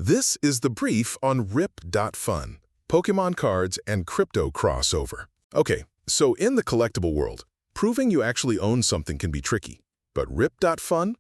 This is the brief on Rip.Fun, Pokemon cards and crypto crossover. Okay, so in the collectible world, proving you actually own something can be tricky. But Rip.Fun?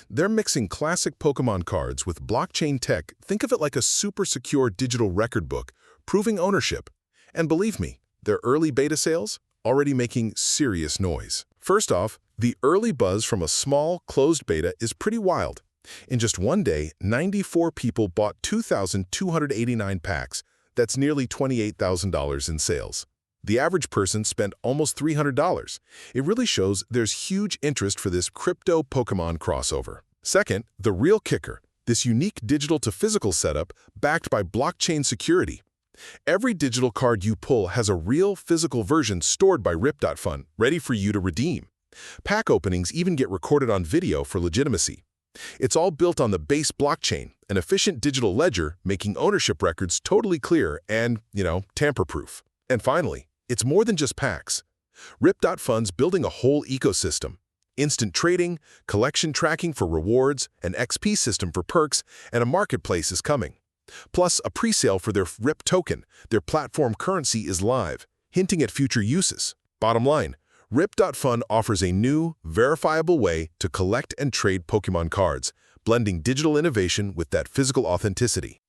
They're mixing classic Pokemon cards with blockchain tech. Think of it like a super secure digital record book, proving ownership. And believe me, their early beta sales already making serious noise. First off, the early buzz from a small, closed beta is pretty wild. In just one day, 94 people bought 2,289 packs. That's nearly $28,000 in sales. The average person spent almost $300. It really shows there's huge interest for this crypto-Pokemon crossover. Second, the real kicker, this unique digital-to-physical setup backed by blockchain security. Every digital card you pull has a real physical version stored by Rip.Fun, ready for you to redeem. Pack openings even get recorded on video for legitimacy. It's all built on the base blockchain, an efficient digital ledger making ownership records totally clear and, tamper-proof. And finally, it's more than just packs. Rip.Fun's building a whole ecosystem. Instant trading, collection tracking for rewards, an XP system for perks, and a marketplace is coming. Plus, a pre-sale for their Rip token, their platform currency, is live, hinting at future uses. Bottom line, Rip.Fun offers a new, verifiable way to collect and trade Pokemon cards, blending digital innovation with that physical authenticity.